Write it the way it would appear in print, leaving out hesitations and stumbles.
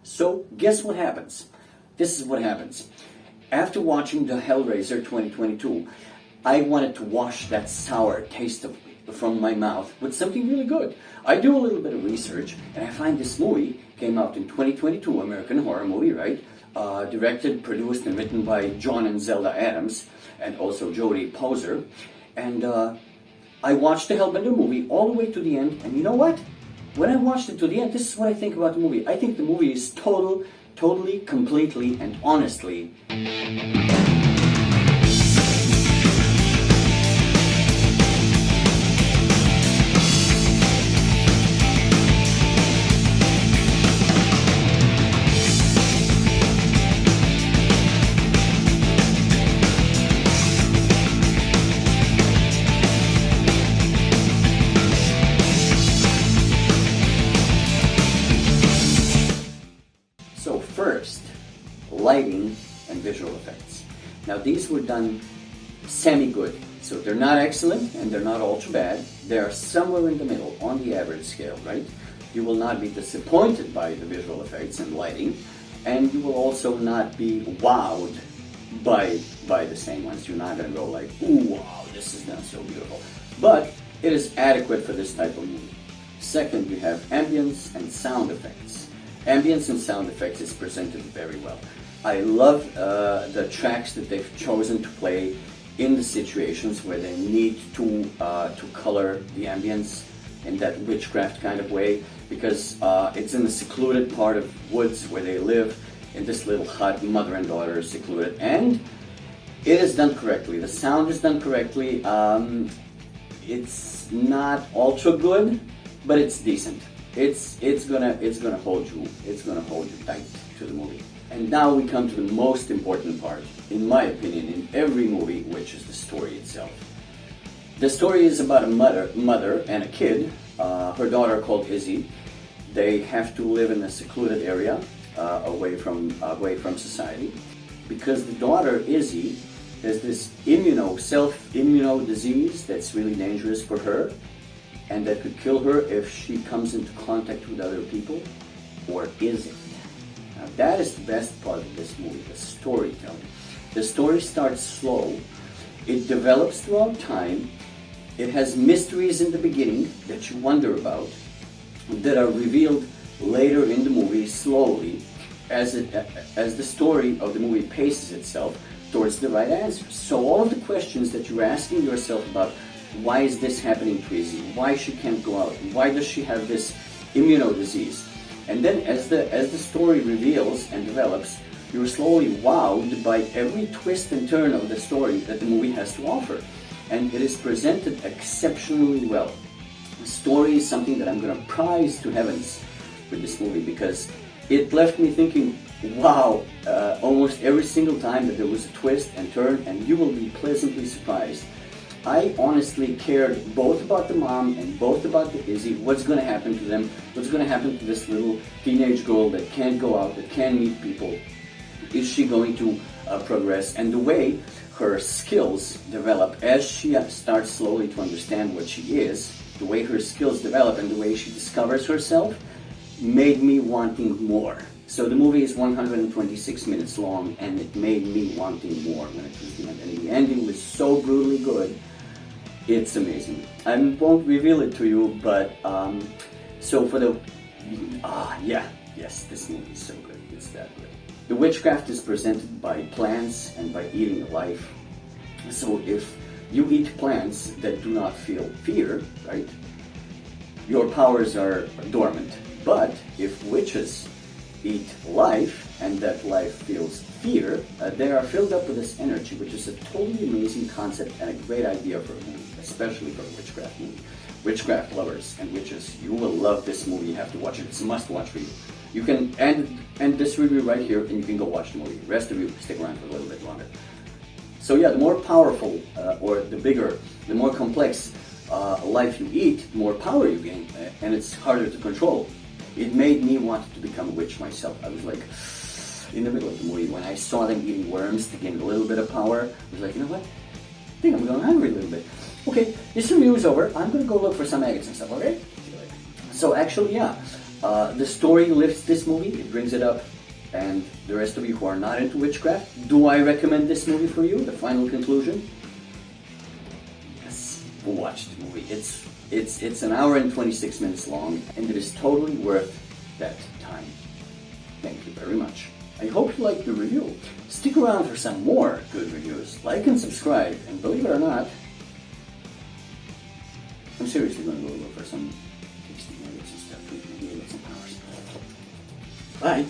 So guess what happens? This is what happens. After watching the Hellraiser 2022, I wanted to wash that sour taste from my mouth with something really good. I do a little bit of research, and I find this movie came out in 2022, American horror movie, right? Directed, produced, and written by John and Zelda Adams, and also Jodie Poser. And I watched the Hellbender movie all the way to the end, and you know what? When I watched it to the end, this is what I think about the movie. I think the movie is totally, completely, and honestly So first, lighting and visual effects. Now these were done semi-good. So they're not excellent and they're not all too bad. They're somewhere in the middle on the average scale, right? You will not be disappointed by the visual effects and lighting, and you will also not be wowed by the same ones. You're not going to go like, ooh, wow, this is not so beautiful. But it is adequate for this type of movie. Second, you have ambience and sound effects. Ambience and sound effects is presented very well. I love the tracks that they've chosen to play in the situations where they need to color the ambience in that witchcraft kind of way, because it's in the secluded part of woods where they live in this little hut, mother and daughter are secluded, and it is done correctly. The sound is done correctly. It's not ultra good, but it's decent. It's gonna hold you tight to the movie. And now we come to the most important part, in my opinion, in every movie, which is the story itself. The story is about a mother and a kid, her daughter called Izzy. They have to live in a secluded area, away from society, because the daughter Izzy has this self-immuno disease that's really dangerous for her, and that could kill her if she comes into contact with other people, or is it? Now that is the best part of this movie, the storytelling. The story starts slow, it develops throughout time, it has mysteries in the beginning that you wonder about, that are revealed later in the movie slowly, as the story of the movie paces itself towards the right answers. So all of the questions that you're asking yourself about, why is this happening to Izzy? Why she can't go out? Why does she have this immuno disease? And then as the story reveals and develops, you're slowly wowed by every twist and turn of the story that the movie has to offer. And it is presented exceptionally well. The story is something that I'm going to prize to heavens with this movie, because it left me thinking, wow, almost every single time that there was a twist and turn, and you will be pleasantly surprised. I honestly cared both about the mom and both about the Izzy, what's going to happen to them, what's going to happen to this little teenage girl that can't go out, that can't meet people. Is she going to progress? And the way her skills develop as she starts slowly to understand what she is, the way her skills develop and the way she discovers herself, made me wanting more. So the movie is 126 minutes long, and it made me wanting more when it was the end. And the ending was so brutally good. It's amazing. I won't reveal it to you, but so for the yes, this movie is so good. It's that good. The witchcraft is presented by plants and by eating life. So if you eat plants that do not feel fear, right, your powers are dormant. But if witches eat life and that life feels fear, they are filled up with this energy, which is a totally amazing concept and a great idea for a movie, especially for a witchcraft movie. Witchcraft lovers and witches, you will love this movie. You have to watch it. It's a must-watch for you. You can end this review right here, and you can go watch the movie. The rest of you stick around for a little bit longer. So yeah, the more powerful or the bigger, the more complex life you eat, the more power you gain, and it's harder to control. It made me want to become a witch myself. I was like, in the middle of the movie, when I saw them eating worms to gain a little bit of power, I was like, you know what? I think I'm going hungry a little bit. Okay, this review is over. I'm going to go look for some agates and stuff, okay? So actually, yeah. The story lifts this movie, it brings it up, and the rest of you who are not into witchcraft, do I recommend this movie for you? The final conclusion? Yes, watch the movie. It's an hour and 26 minutes long, and it is totally worth that time. Thank you very much. I hope you liked the review. Stick around for some more good reviews. Like and subscribe, and believe it or not, I'm seriously going to go look for some tasty nuggets and stuff. Maybe get some powers. Bye.